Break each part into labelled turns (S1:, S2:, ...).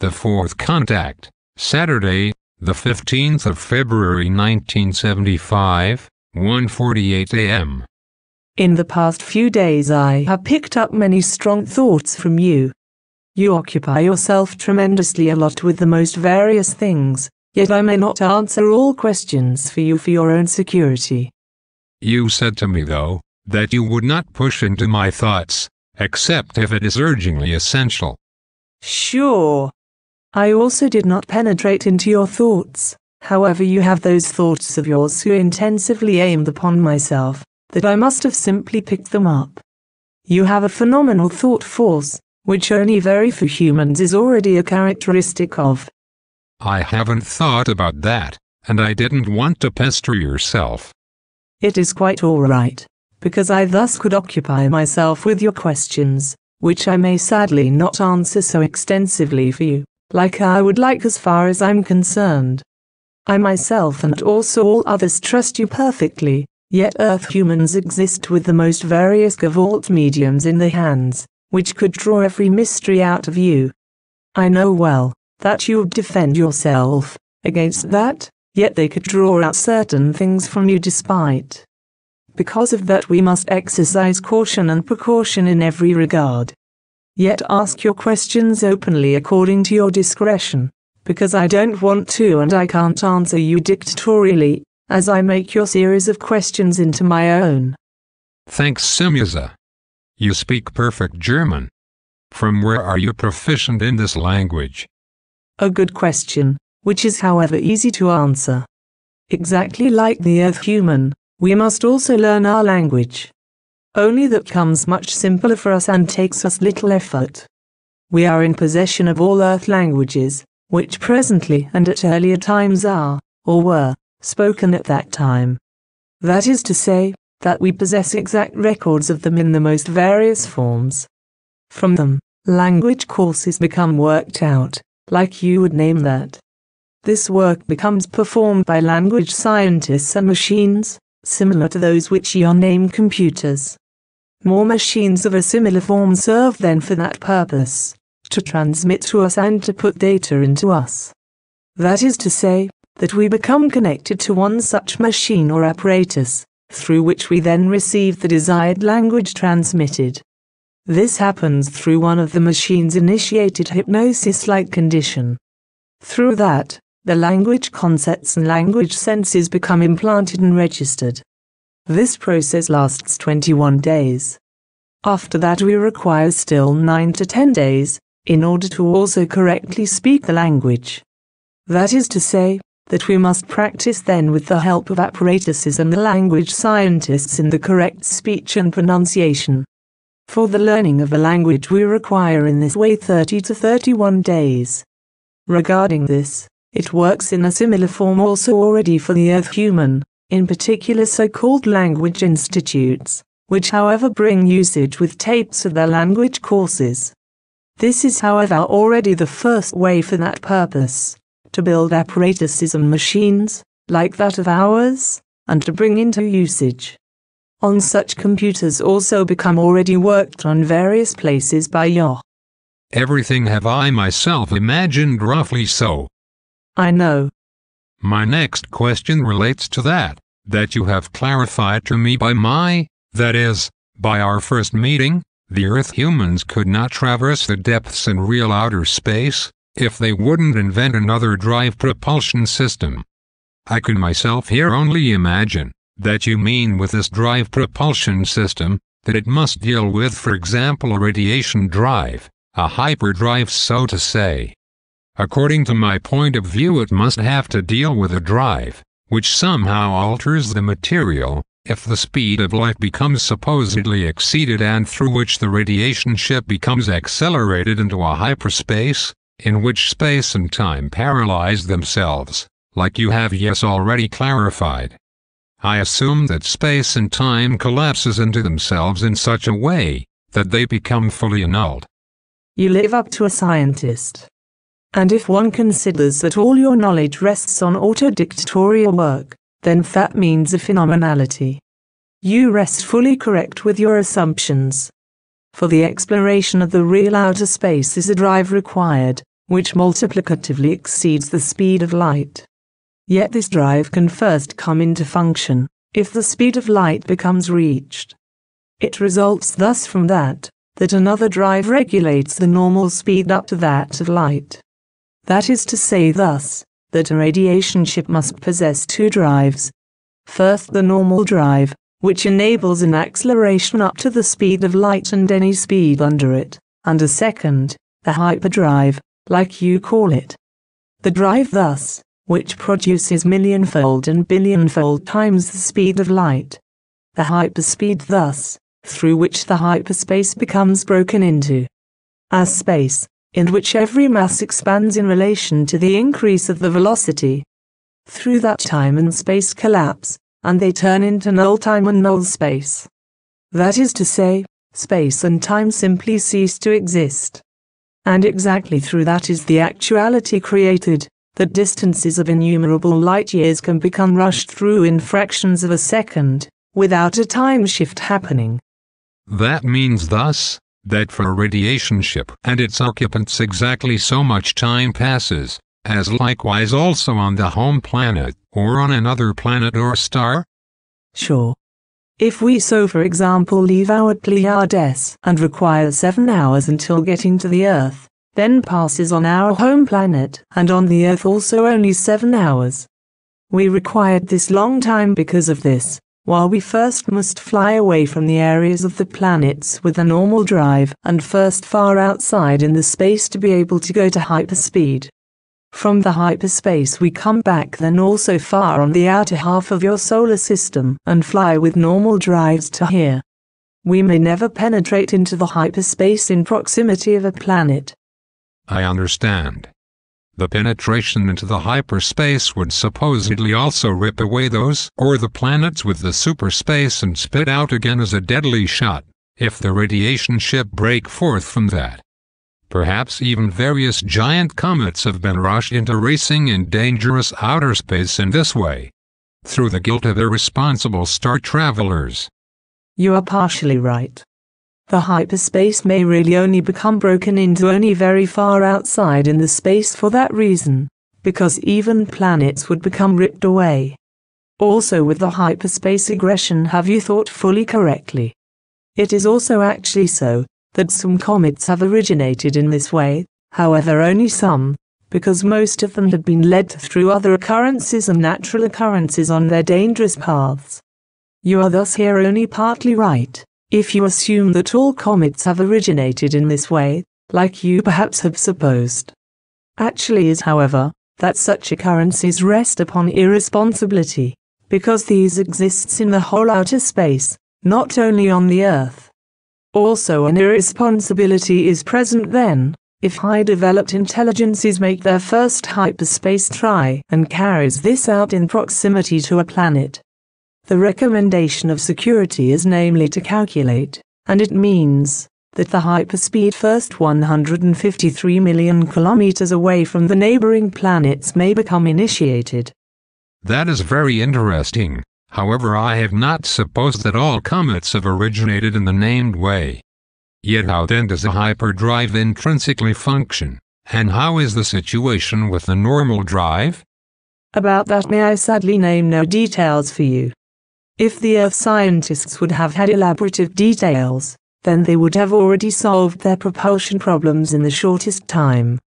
S1: The Fourth Contact, Saturday, the 15th of February 1975, 1:48 a.m.
S2: In the past few days I have picked up many strong thoughts from you. You occupy yourself tremendously a lot with the most various things, yet I may not answer all questions for you for your own security.
S1: You said to me, though, that you would not push into my thoughts, except if it is urgently essential.
S2: Sure. I also did not penetrate into your thoughts, however you have those thoughts of yours so intensively aimed upon myself, that I must have simply picked them up. You have a phenomenal thought force, which only very few humans is already a characteristic of.
S1: I haven't thought about that, and I didn't want to pester yourself.
S2: It is quite all right, because I thus could occupy myself with your questions, which I may sadly not answer so extensively for you, like I would like as far as I'm concerned. I myself and also all others trust you perfectly, yet Earth humans exist with the most various gavolt mediums in their hands, which could draw every mystery out of you. I know well that you would defend yourself against that, yet they could draw out certain things from you despite. Because of that we must exercise caution and precaution in every regard. Yet ask your questions openly according to your discretion, because I don't want to and I can't answer you dictatorially, as I make your series of questions into my own.
S1: Thanks, Simyasa. You speak perfect German. From where are you proficient in this language?
S2: A good question, which is however easy to answer. Exactly like the Earth human, we must also learn our language. Only that comes much simpler for us and takes us little effort. We are in possession of all Earth languages, which presently and at earlier times are, or were, spoken at that time. That is to say, that we possess exact records of them in the most various forms. From them, language courses become worked out, like you would name that. This work becomes performed by language scientists and machines, similar to those which you name computers. More machines of a similar form serve then for that purpose, to transmit to us and to put data into us. That is to say, that we become connected to one such machine or apparatus, through which we then receive the desired language transmitted. This happens through one of the machine's initiated hypnosis-like condition. Through that, the language concepts and language senses become implanted and registered. This process lasts 21 days. After that we require still 9 to 10 days, in order to also correctly speak the language. That is to say, that we must practice then with the help of apparatuses and the language scientists in the correct speech and pronunciation. For the learning of a language we require in this way 30 to 31 days. Regarding this, it works in a similar form also already for the Earth human, in particular so-called language institutes, which however bring usage with tapes of their language courses. This is however already the first way for that purpose, to build apparatuses and machines, like that of ours, and to bring into usage. On such computers also become already worked on various places by you.
S1: Everything have I myself imagined roughly so.
S2: I know.
S1: My next question relates to that you have clarified to me that is, by our first meeting, the Earth humans could not traverse the depths in real outer space, if they wouldn't invent another drive propulsion system. I can myself here only imagine that you mean with this drive propulsion system, that it must deal with, for example, a radiation drive, a hyperdrive so to say. According to my point of view, it must have to deal with a drive, which somehow alters the material, if the speed of light becomes supposedly exceeded and through which the radiation ship becomes accelerated into a hyperspace, in which space and time paralyze themselves, like you have already clarified. I assume that space and time collapses into themselves in such a way, that they become fully annulled.
S2: You live up to a scientist. And if one considers that all your knowledge rests on autodictatorial work, then that means a phenomenality. You rest fully correct with your assumptions. For the exploration of the real outer space is a drive required, which multiplicatively exceeds the speed of light. Yet this drive can first come into function if the speed of light becomes reached. It results thus from that another drive regulates the normal speed up to that of light. That is to say thus, that a radiation ship must possess two drives. First, the normal drive, which enables an acceleration up to the speed of light and any speed under it, and a second, the hyperdrive, like you call it. The drive thus, which produces millionfold and billionfold times the speed of light. The hyperspeed thus, through which the hyperspace becomes broken into a space, in which every mass expands in relation to the increase of the velocity. Through that time and space collapse, and they turn into null time and null space. That is to say, space and time simply cease to exist. And exactly through that is the actuality created, that distances of innumerable light years can become rushed through in fractions of a second, without a time shift happening.
S1: That means thus, that for a radiation ship and its occupants exactly so much time passes, as likewise also on the home planet, or on another planet or star?
S2: Sure. If we so for example leave our Pleiades and require 7 hours until getting to the Earth, then passes on our home planet and on the Earth also only 7 hours. We required this long time because of this, while we first must fly away from the areas of the planets with a normal drive and first far outside in the space to be able to go to hyperspeed. From the hyperspace we come back then also far on the outer half of your solar system and fly with normal drives to here. We may never penetrate into the hyperspace in proximity of a planet.
S1: I understand. The penetration into the hyperspace would supposedly also rip away those or the planets with the superspace and spit out again as a deadly shot, if the radiation ship break forth from that. Perhaps even various giant comets have been rushed into racing in dangerous outer space in this way, through the guilt of irresponsible star travelers.
S2: You are partially right. The hyperspace may really only become broken into only very far outside in the space for that reason, because even planets would become ripped away. Also with the hyperspace aggression have you thought fully correctly. It is also actually so, that some comets have originated in this way, however only some, because most of them had been led through other occurrences and natural occurrences on their dangerous paths. You are thus here only partly right, if you assume that all comets have originated in this way, like you perhaps have supposed. Actually is however, that such occurrences rest upon irresponsibility, because these exists in the whole outer space, not only on the Earth. Also an irresponsibility is present then, if high-developed intelligences make their first hyperspace try and carries this out in proximity to a planet. The recommendation of security is namely to calculate, and it means that the hyperspeed first 153 million kilometers away from the neighboring planets may become initiated.
S1: That is very interesting. However, I have not supposed that all comets have originated in the named way. Yet how then does a hyperdrive intrinsically function, and how is the situation with the normal drive?
S2: About that may I sadly name no details for you. If the Earth scientists would have had elaborative details, then they would have already solved their propulsion problems in the shortest time.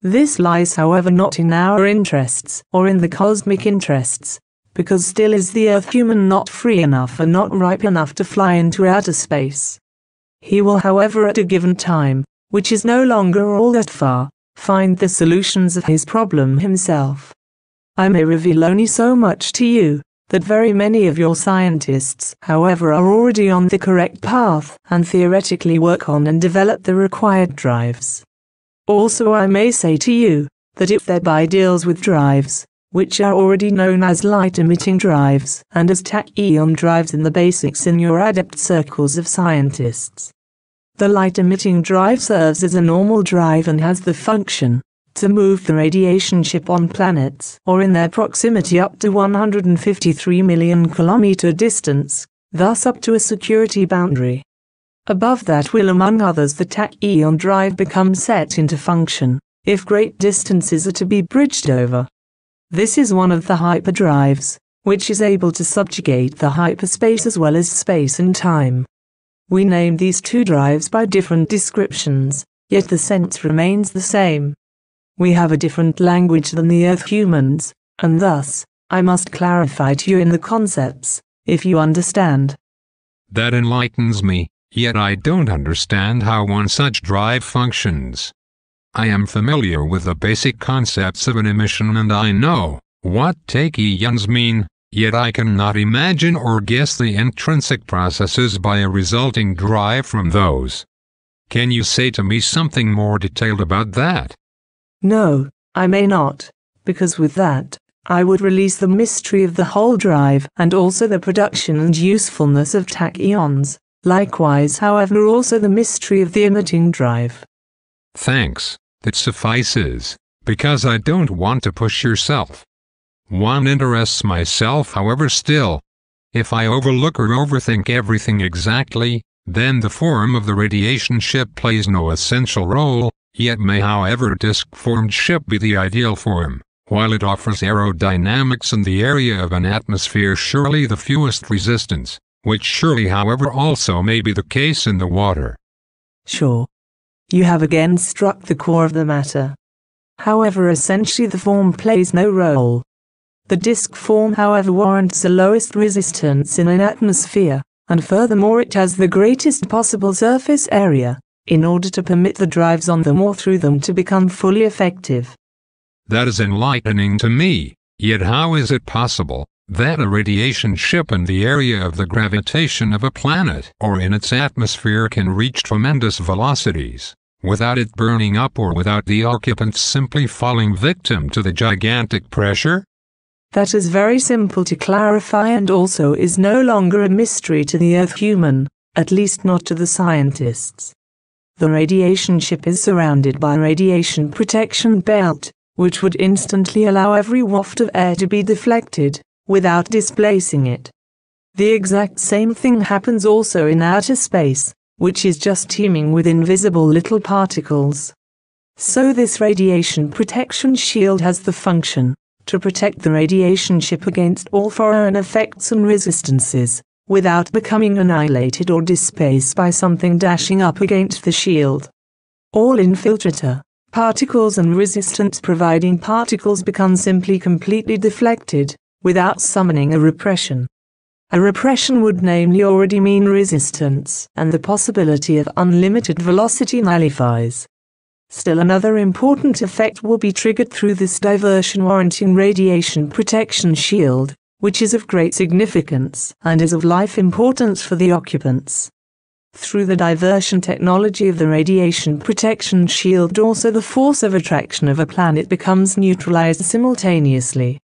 S2: This lies however not in our interests or in the cosmic interests, because still is the Earth human not free enough and not ripe enough to fly into outer space. He will however at a given time, which is no longer all that far, find the solutions of his problem himself. I may reveal only so much to you, that very many of your scientists, however, are already on the correct path and theoretically work on and develop the required drives. Also I may say to you, that if thereby deals with drives, which are already known as light-emitting drives and as tachyon drives in the basics in your adept circles of scientists. The light-emitting drive serves as a normal drive and has the function to move the radiation ship on planets or in their proximity up to 153 million kilometer distance, thus up to a security boundary. Above that will among others the tachyon drive become set into function, if great distances are to be bridged over. This is one of the hyperdrives, which is able to subjugate the hyperspace as well as space and time. We name these two drives by different descriptions, yet the sense remains the same. We have a different language than the Earth humans, and thus, I must clarify to you in the concepts, if you understand.
S1: That enlightens me, yet I don't understand how one such drive functions. I am familiar with the basic concepts of an emission and I know what tachyons mean, yet I cannot imagine or guess the intrinsic processes by a resulting drive from those. Can you say to me something more detailed about that?
S2: No, I may not, because with that, I would release the mystery of the whole drive and also the production and usefulness of tachyons, likewise however also the mystery of the emitting drive.
S1: Thanks, that suffices, because I don't want to push yourself. One interests myself however still. If I overlook or overthink everything exactly, then the form of the radiation ship plays no essential role, yet may however disk-formed ship be the ideal form, while it offers aerodynamics in the area of an atmosphere surely the fewest resistance, which surely however also may be the case in the water.
S2: Sure. You have again struck the core of the matter. However, essentially the form plays no role. The disk form however warrants the lowest resistance in an atmosphere, and furthermore it has the greatest possible surface area, in order to permit the drives on them or through them to become fully effective.
S1: That is enlightening to me, yet how is it possible that a radiation ship in the area of the gravitation of a planet or in its atmosphere can reach tremendous velocities, without it burning up or without the occupants simply falling victim to the gigantic pressure?
S2: That is very simple to clarify and also is no longer a mystery to the Earth human, at least not to the scientists. The radiation ship is surrounded by a radiation protection belt, which would instantly allow every waft of air to be deflected, without displacing it. The exact same thing happens also in outer space, which is just teeming with invisible little particles. So this radiation protection shield has the function to protect the radiation ship against all foreign effects and resistances, without becoming annihilated or displaced by something dashing up against the shield. All infiltrator particles and resistance providing particles become simply completely deflected, without summoning a repression. A repression would namely already mean resistance, and the possibility of unlimited velocity nullifies. Still another important effect will be triggered through this diversion warranting radiation protection shield, which is of great significance and is of life importance for the occupants. Through the diversion technology of the radiation protection shield also the force of attraction of a planet becomes neutralized simultaneously.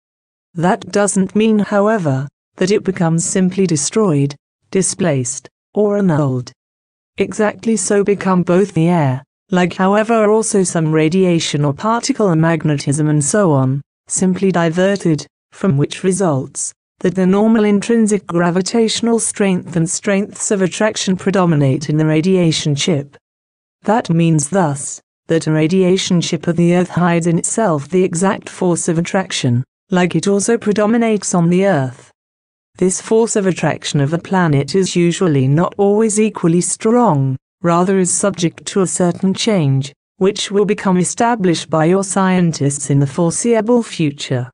S2: That doesn't mean, however, that it becomes simply destroyed, displaced, or annulled. Exactly so become both the air, like however also some radiation or particle and magnetism and so on, simply diverted, from which results that the normal intrinsic gravitational strength and strengths of attraction predominate in the radiation ship. That means thus, that a radiation ship of the Earth hides in itself the exact force of attraction, like it also predominates on the Earth. This force of attraction of a planet is usually not always equally strong, rather is subject to a certain change, which will become established by your scientists in the foreseeable future.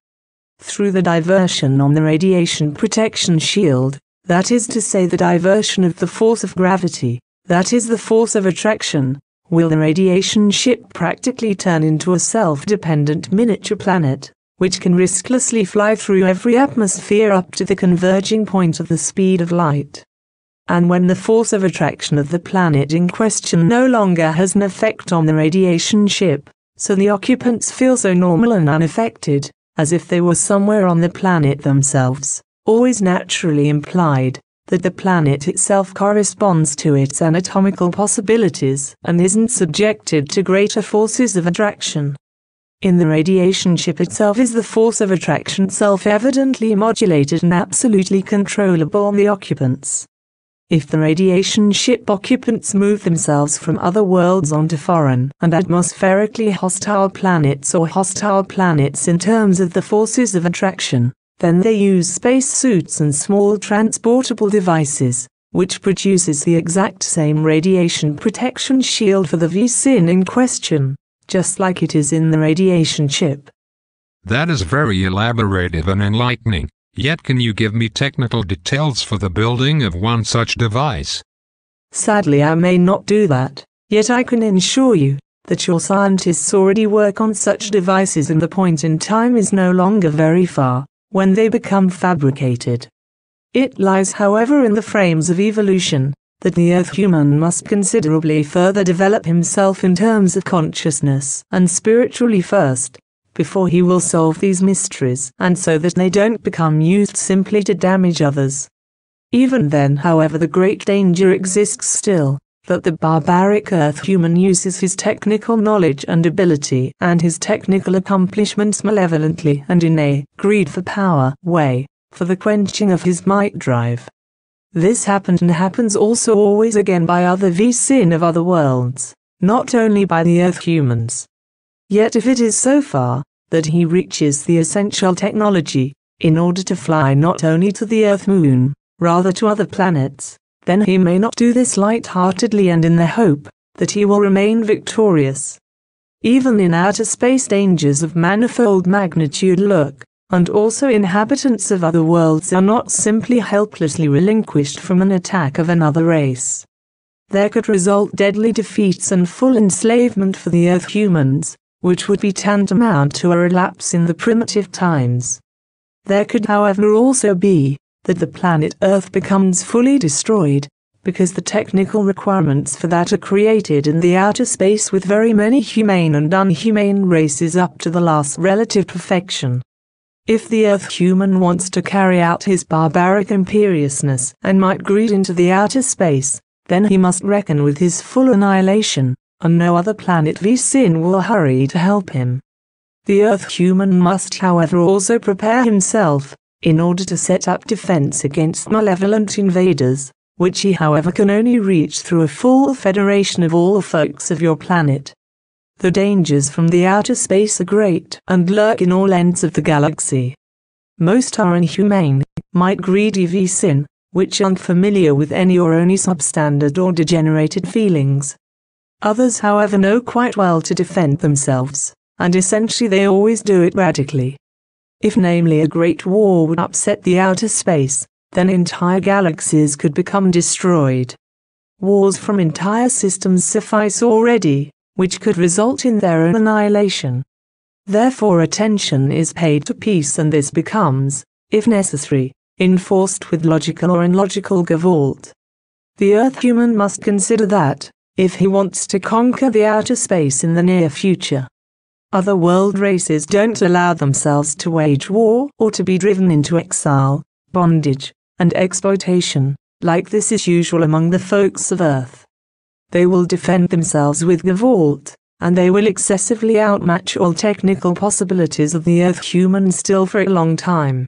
S2: Through the diversion on the radiation protection shield, that is to say the diversion of the force of gravity, that is the force of attraction, will the radiation ship practically turn into a self-dependent miniature planet, which can risklessly fly through every atmosphere up to the converging point of the speed of light. And when the force of attraction of the planet in question no longer has an effect on the radiation ship, so the occupants feel so normal and unaffected, as if they were somewhere on the planet themselves, always naturally implied that the planet itself corresponds to its anatomical possibilities and isn't subjected to greater forces of attraction. In the radiation ship itself is the force of attraction self-evidently modulated and absolutely controllable on the occupants. If the radiation ship occupants move themselves from other worlds onto foreign and atmospherically hostile planets or hostile planets in terms of the forces of attraction, then they use space suits and small transportable devices, which produces the exact same radiation protection shield for the VSIN in question, just like it is in the radiation ship.
S1: That is very elaborative and enlightening. Yet can you give me technical details for the building of one such device?
S2: Sadly, I may not do that, yet I can ensure you that your scientists already work on such devices, and the point in time is no longer very far when they become fabricated. It lies, however, in the frames of evolution that the Earth human must considerably further develop himself in terms of consciousness and spiritually first, before he will solve these mysteries, and so that they don't become used simply to damage others. Even then, however, the great danger exists still, that the barbaric Earth human uses his technical knowledge and ability and his technical accomplishments malevolently and in a greed for power way, for the quenching of his might drive. This happened and happens also always again by other VSIN of other worlds, not only by the Earth humans. Yet if it is so far that he reaches the essential technology in order to fly not only to the Earth moon, rather to other planets, then he may not do this light-heartedly and in the hope that he will remain victorious. Even in outer space, dangers of manifold magnitude lurk, and also inhabitants of other worlds are not simply helplessly relinquished from an attack of another race. There could result deadly defeats and full enslavement for the Earth humans, which would be tantamount to a relapse in the primitive times. There could, however, also be that the planet Earth becomes fully destroyed, because the technical requirements for that are created in the outer space with very many humane and unhumane races up to the last relative perfection. If the Earth human wants to carry out his barbaric imperiousness and might greed into the outer space, then he must reckon with his full annihilation, and no other planet VSIN will hurry to help him. The Earth human must, however, also prepare himself in order to set up defense against malevolent invaders, which he, however, can only reach through a full federation of all the folks of your planet. The dangers from the outer space are great and lurk in all ends of the galaxy. Most are inhumane, might greedy VSIN, which aren't familiar with any or only substandard or degenerated feelings. Others, however, know quite well to defend themselves, and essentially they always do it radically. If namely a great war would upset the outer space, then entire galaxies could become destroyed. Wars from entire systems suffice already, which could result in their own annihilation. Therefore attention is paid to peace, and this becomes, if necessary, enforced with logical or illogical gavolt. The Earth human must consider that, if he wants to conquer the outer space in the near future, other world races don't allow themselves to wage war or to be driven into exile, bondage, and exploitation, like this is usual among the folks of Earth. They will defend themselves with gavolt, and they will excessively outmatch all technical possibilities of the Earth human still for a long time.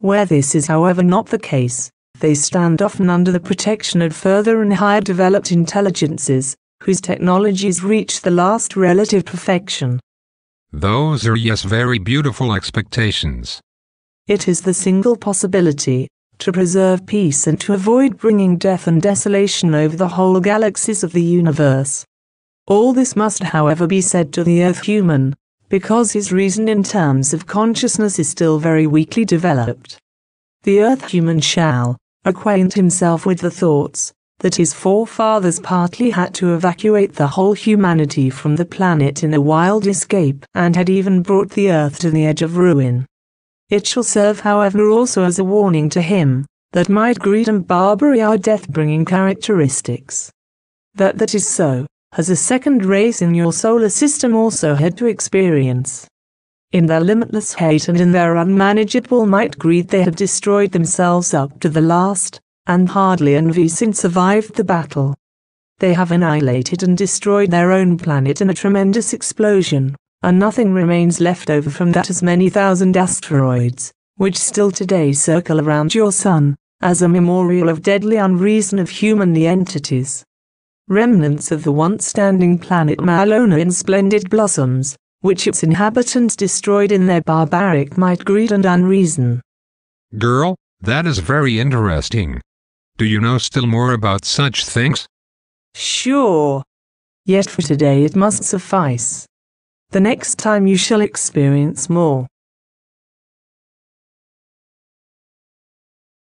S2: Where this is, however, not the case, they stand often under the protection of further and higher developed intelligences, whose technologies reach the last relative perfection.
S1: Those are, yes, very beautiful expectations.
S2: It is the single possibility to preserve peace and to avoid bringing death and desolation over the whole galaxies of the universe. All this must, however, be said to the Earth human, because his reason in terms of consciousness is still very weakly developed. The Earth human shall acquaint himself with the thoughts that his forefathers partly had to evacuate the whole humanity from the planet in a wild escape and had even brought the Earth to the edge of ruin. It shall serve, however, also as a warning to him that might, greed, and barbary are death-bringing characteristics. That is so, has a second race in your solar system also had to experience. In their limitless hate and in their unmanageable might greed they have destroyed themselves up to the last, and hardly an VSIN survived the battle. They have annihilated and destroyed their own planet in a tremendous explosion, and nothing remains left over from that as many thousand asteroids, which still today circle around your sun, as a memorial of deadly unreason of humanly entities. Remnants of the once standing planet Malona in splendid blossoms, which its inhabitants destroyed in their barbaric might, greed and unreason.
S1: Girl, that is very interesting. Do you know still more about such things?
S2: Sure. Yet for today it must suffice. The next time you shall experience more.